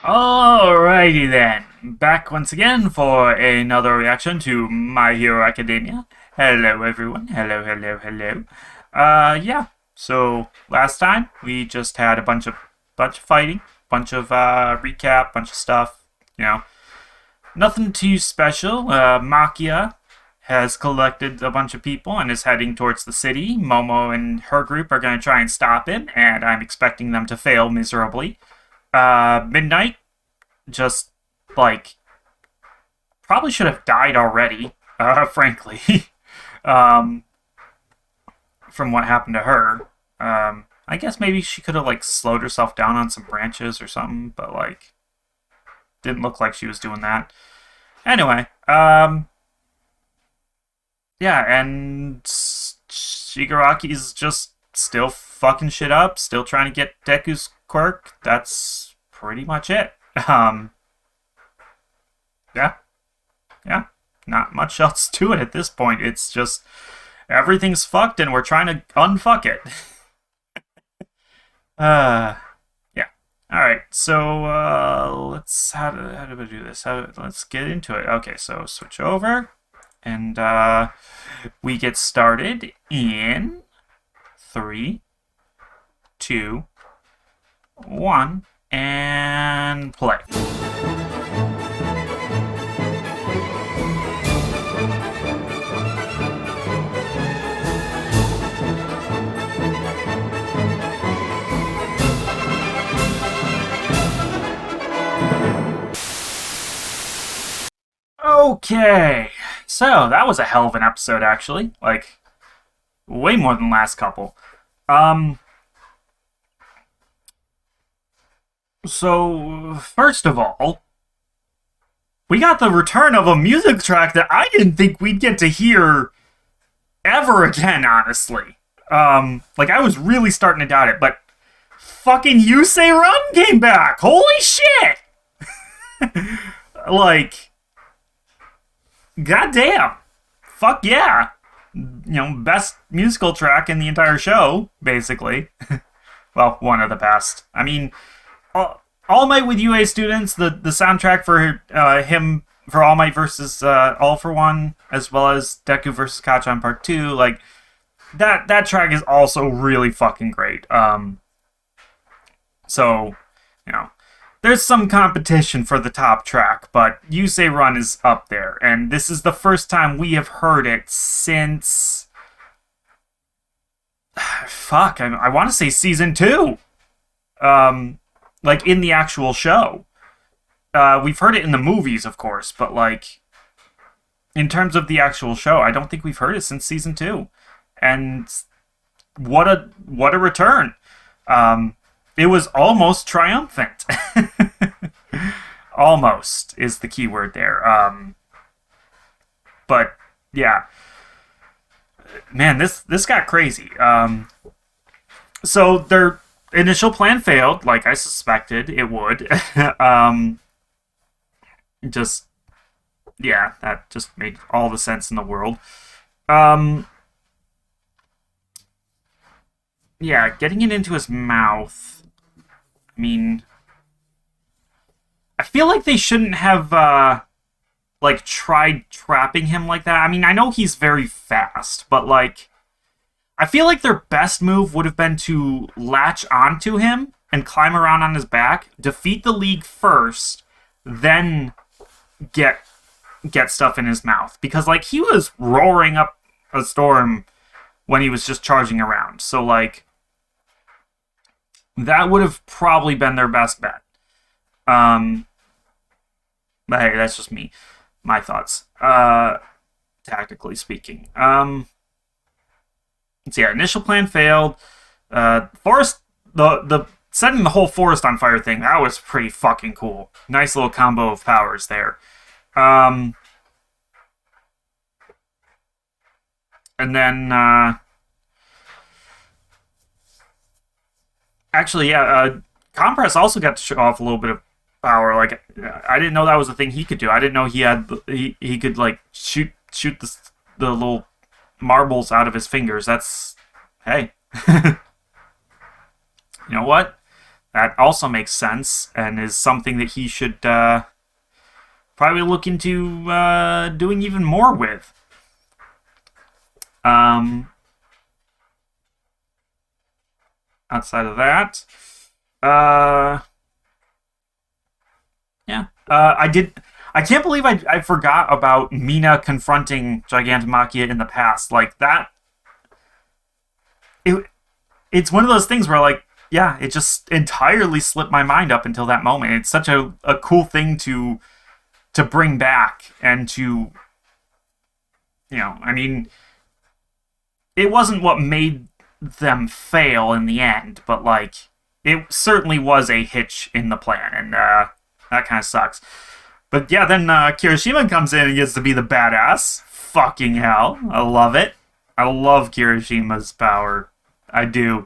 Alrighty then, back once again for another reaction to My Hero Academia. Hello everyone, hello. Yeah, so last time we just had a bunch of fighting, bunch of recap, bunch of stuff, nothing too special. Makia has collected a bunch of people and is heading towards the city. Momo and her group are going to try and stop him, and I'm expecting them to fail miserably. Midnight just, like, probably should have died already, frankly, um, from what happened to her. I guess maybe she could have, like, slowed herself down on some branches or something, but, like, didn't look like she was doing that. Anyway, yeah, and Shigaraki's just still fucking shit up, still trying to get Deku's quirk. That's pretty much it. Yeah, yeah, not much else to it at this point. It's just everything's fucked and we're trying to unfuck it. uh, yeah. All right, so let's how do we do this? Let's get into it. Okay, so switch over, and we get started in 3, 2, 1, and play. Okay, so that was a hell of an episode, actually. Like, way more than the last couple. So, first of all, we got the return of a music track that I didn't think we'd get to hear ever again, honestly. Like, I was really starting to doubt it, but fucking You Say Run came back! Holy shit! Like, goddamn. Fuck yeah. Best musical track in the entire show, basically. Well, one of the best. I mean, All Might with UA students, the soundtrack for him for All Might versus All for One, as well as Deku versus Kacchan Part 2, like that track is also really fucking great. So, there's some competition for the top track, but You Say Run is up there, and this is the first time we have heard it since fuck, I want to say season 2. Like, in the actual show. We've heard it in the movies, of course, but, like, in terms of the actual show, I don't think we've heard it since season 2. And what a return. It was almost triumphant. Almost is the key word there. But, yeah. Man, this got crazy. So, their initial plan failed, like I suspected it would. Just, yeah, that just made all the sense in the world. Yeah, getting it into his mouth. I mean, I feel like they shouldn't have, like, tried trapping him like that. I mean, I know he's very fast, but, like, I feel like their best move would have been to latch onto him and climb around on his back, defeat the League first, then get stuff in his mouth. Because, like, he was roaring up a storm when he was just charging around. So, like, that would have probably been their best bet. But hey, that's just me. My thoughts. Tactically speaking. So yeah, initial plan failed. Forest, the setting the whole forest on fire thing, that was pretty fucking cool. Nice little combo of powers there. And then, actually, yeah, Compress also got to show off a little bit of power. Like, I didn't know that was a thing he could do. I didn't know he could, like, shoot the little marbles out of his fingers. That's, hey. You know what? that also makes sense and is something that he should probably look into doing even more with. Outside of that, yeah, I can't believe I forgot about Mina confronting Gigantomachia in the past. Like that, it's one of those things where like, yeah, it just entirely slipped my mind up until that moment. It's such a cool thing to bring back and to, I mean, it wasn't what made them fail in the end, but like it certainly was a hitch in the plan, and that kind of sucks. But yeah, then Kirishima comes in and gets to be the badass. Fucking hell, I love it. I love Kirishima's power. I do.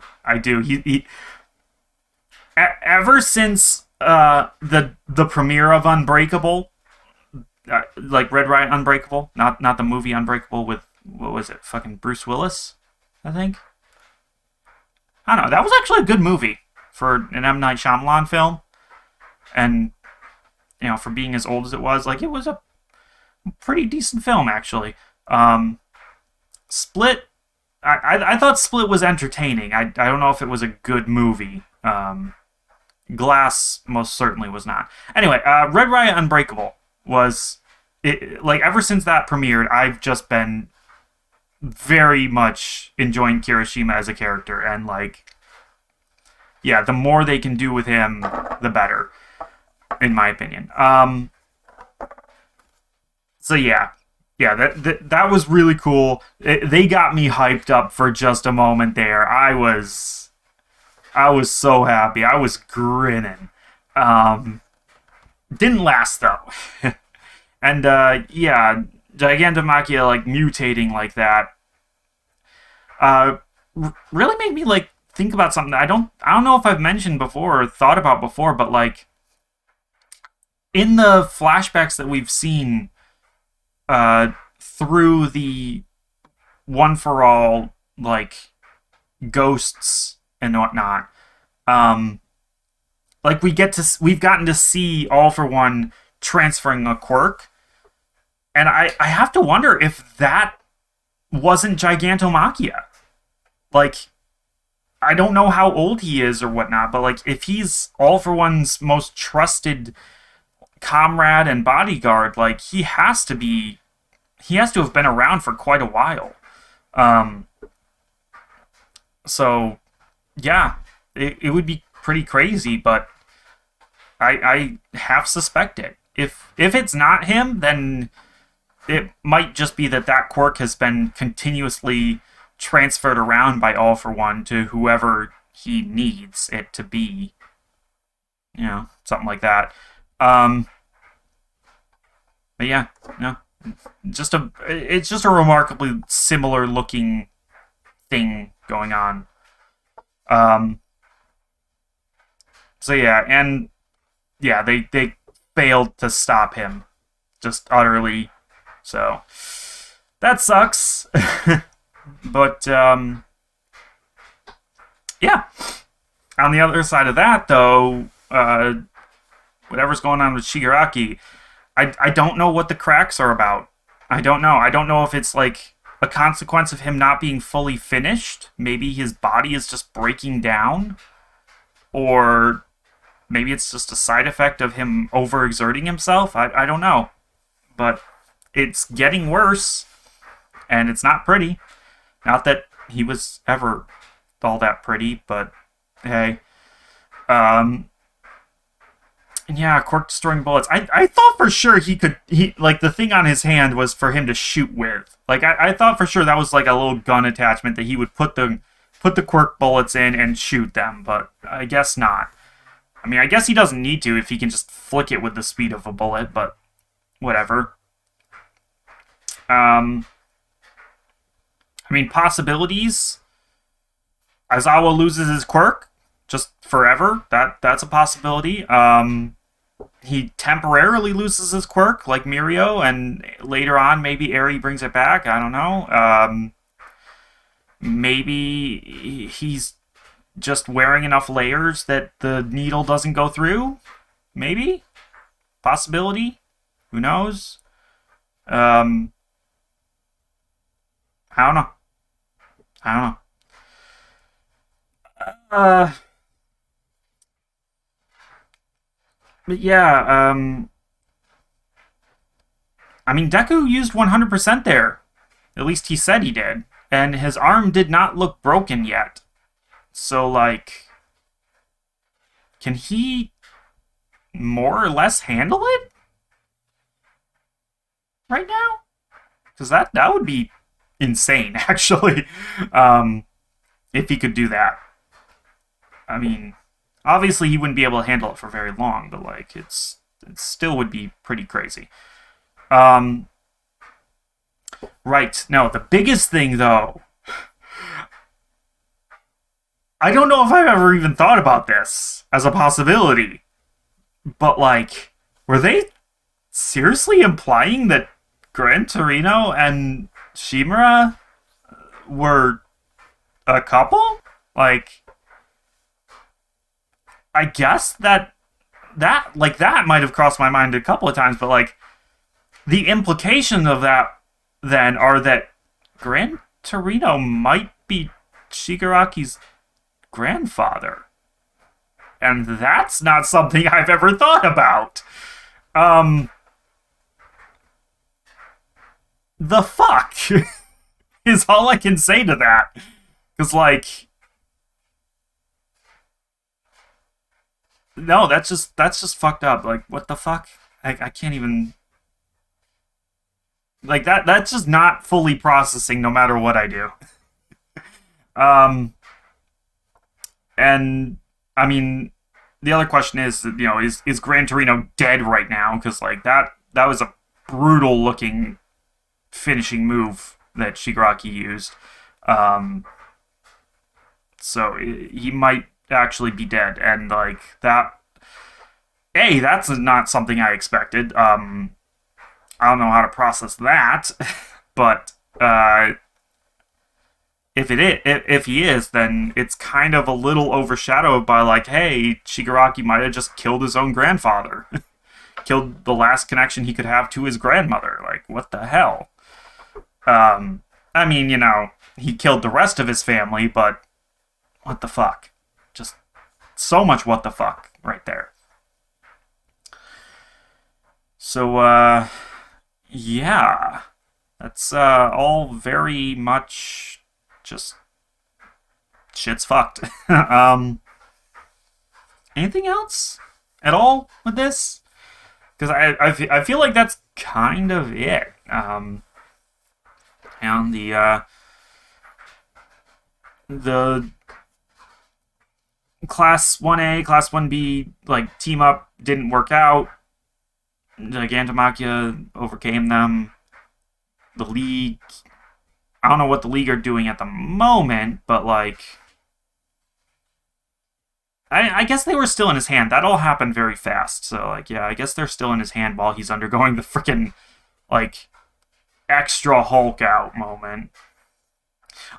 Ever since the premiere of Unbreakable, like Red Riot Unbreakable, not the movie Unbreakable with, what was it, fucking Bruce Willis, I think. I don't know. That was actually a good movie for an M. Night Shyamalan film, and for being as old as it was, like it was a pretty decent film actually. Split, I thought Split was entertaining. I don't know if it was a good movie. Glass most certainly was not. Anyway, Red Riot Unbreakable was like ever since that premiered, I've just been very much enjoying Kirishima as a character, and like, yeah, the more they can do with him, the better, in my opinion. So yeah, that was really cool. They got me hyped up for just a moment there. I was so happy. I was grinning. Didn't last though. And yeah, Gigantomachia like mutating like that really made me like think about something that I don't know if I've mentioned before or thought about before, but like in the flashbacks that we've seen through the One for All like ghosts and whatnot, like we've gotten to see All for One transferring a quirk, and I have to wonder if that wasn't Gigantomachia. Like, I don't know how old he is or whatnot, but like if he's All for One's most trusted comrade and bodyguard, like he has to have been around for quite a while. So yeah, it would be pretty crazy, but I half suspect it. If it's not him, then it might just be that quirk has been continuously transferred around by All for One to whoever he needs it to be. Something like that. But yeah, it's just a remarkably similar looking thing going on. So yeah, and yeah, they failed to stop him, just utterly. So that sucks. But yeah. On the other side of that, though, whatever's going on with Shigaraki, I don't know what the cracks are about. I don't know. I don't know if it's like a consequence of him not being fully finished. Maybe his body is just breaking down, or maybe it's just a side effect of him overexerting himself. I don't know. But it's getting worse, and it's not pretty. Not that he was ever all that pretty, but hey. And yeah, quirk destroying bullets. I thought for sure he like the thing on his hand was for him to shoot with. Like I thought for sure that was like a little gun attachment that he would put the quirk bullets in and shoot them, but I guess not. I mean, I guess he doesn't need to if he can just flick it with the speed of a bullet, but whatever. I mean, possibilities. Aizawa loses his quirk just forever. That's a possibility. He temporarily loses his quirk, like Mirio, and later on, maybe Eri brings it back. I don't know. Maybe he's just wearing enough layers that the needle doesn't go through? Maybe? Possibility? Who knows? I don't know. I don't know. Uh, but yeah, I mean, Deku used 100% there. At least he said he did. And his arm did not look broken yet. So, like, can he more or less handle it right now? Because that would be insane, actually, if he could do that. I mean, obviously he wouldn't be able to handle it for very long, but like it still would be pretty crazy. Um, right. No, the biggest thing though, I don't know if I've ever even thought about this as a possibility, but like, were they seriously implying that Gran Torino and Shimura were a couple? Like, I guess that might have crossed my mind a couple of times, but like the implications of that then are that Gran Torino might be Shigaraki's grandfather. And that's not something I've ever thought about. Um the fuck is all I can say to that. Cause like no, that's just fucked up. Like what the fuck? I can't even like that's just not fully processing no matter what I do. Um and I mean the other question is, is Gran Torino dead right now? Because like that was a brutal looking finishing move that Shigaraki used. Um, so he might actually be dead, and like that. Hey, that's not something I expected. I don't know how to process that, but if he is, then it's kind of a little overshadowed by like, hey, Shigaraki might have just killed his own grandfather, killed the last connection he could have to his grandmother. Like, what the hell? I mean, he killed the rest of his family, but what the fuck? Just so much what the fuck right there. So, yeah, that's all very much just shit's fucked. Anything else at all with this? Because I feel like that's kind of it. And the Class 1A, Class 1B, like, team up didn't work out. Gigantomachia overcame them. The League, I don't know what the League are doing at the moment, but, like, I guess they were still in his hand. That all happened very fast. So, like, yeah, I guess they're still in his hand while he's undergoing the freaking, like, extra Hulk out moment.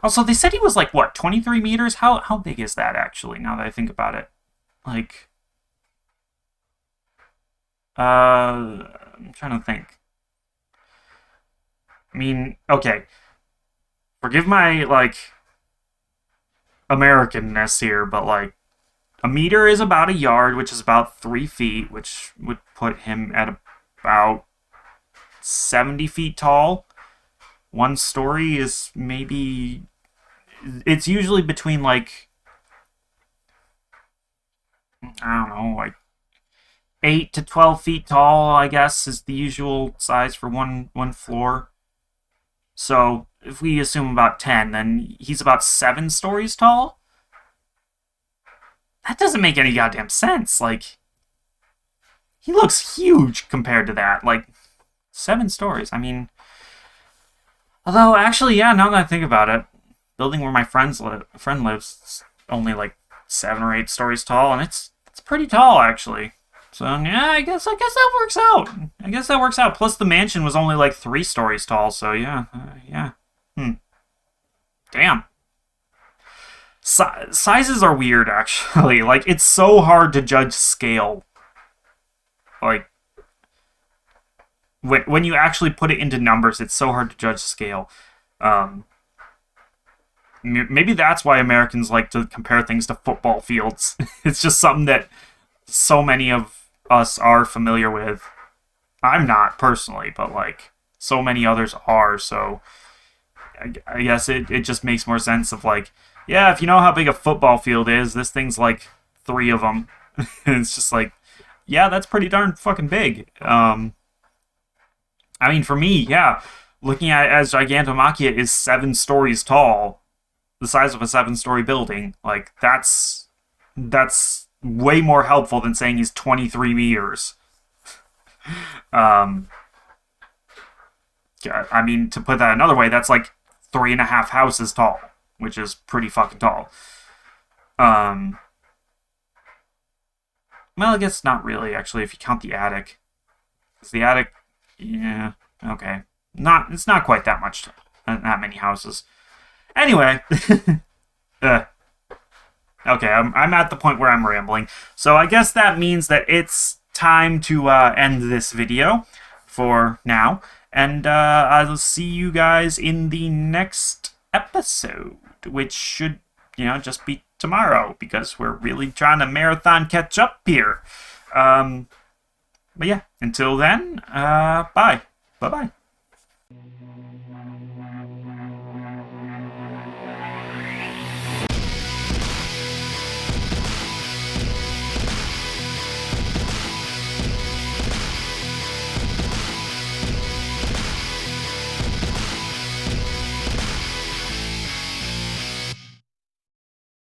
Also, they said he was like, what, 23 meters? How big is that, actually, now that I think about it? Like, I'm trying to think. I mean, okay. Forgive my, like, Americanness here, but, like, a meter is about a yard, which is about 3 feet, which would put him at about 70 feet tall. One story is maybe... It's usually between, like... I don't know, like... 8 to 12 feet tall, I guess, is the usual size for one floor. So, if we assume about 10, then he's about 7 stories tall? That doesn't make any goddamn sense. Like, he looks huge compared to that. Like, 7 stories. I mean, although actually, yeah, now that I think about it, building where my friend lives is only like 7 or 8 stories tall, and it's pretty tall actually. So yeah, I guess that works out. I guess that works out. Plus, the mansion was only like 3 stories tall. So yeah, yeah. Damn. Sizes are weird, actually. Like, it's so hard to judge scale. Like, when you actually put it into numbers, it's so hard to judge scale. Maybe that's why Americans like to compare things to football fields. It's just something that so many of us are familiar with. I'm not, personally, but, like, so many others are, so I guess it just makes more sense of, like, yeah, if you know how big a football field is, this thing's like 3 of them. And it's just like, yeah, that's pretty darn fucking big. I mean, for me, yeah, looking at it as Gigantomachia is 7 stories tall, the size of a 7-story building, like, that's way more helpful than saying he's 23 meters. I mean, to put that another way, that's like 3.5 houses tall, which is pretty fucking tall. Well, I guess not really, actually, if you count the attic. 'Cause the attic, yeah, okay. It's not quite that much, that many houses. Anyway, okay, I'm at the point where I'm rambling. So I guess that means that it's time to end this video for now. And I'll see you guys in the next episode, which should, just be tomorrow, because we're really trying to marathon catch up here. But yeah, until then, bye. Bye-bye.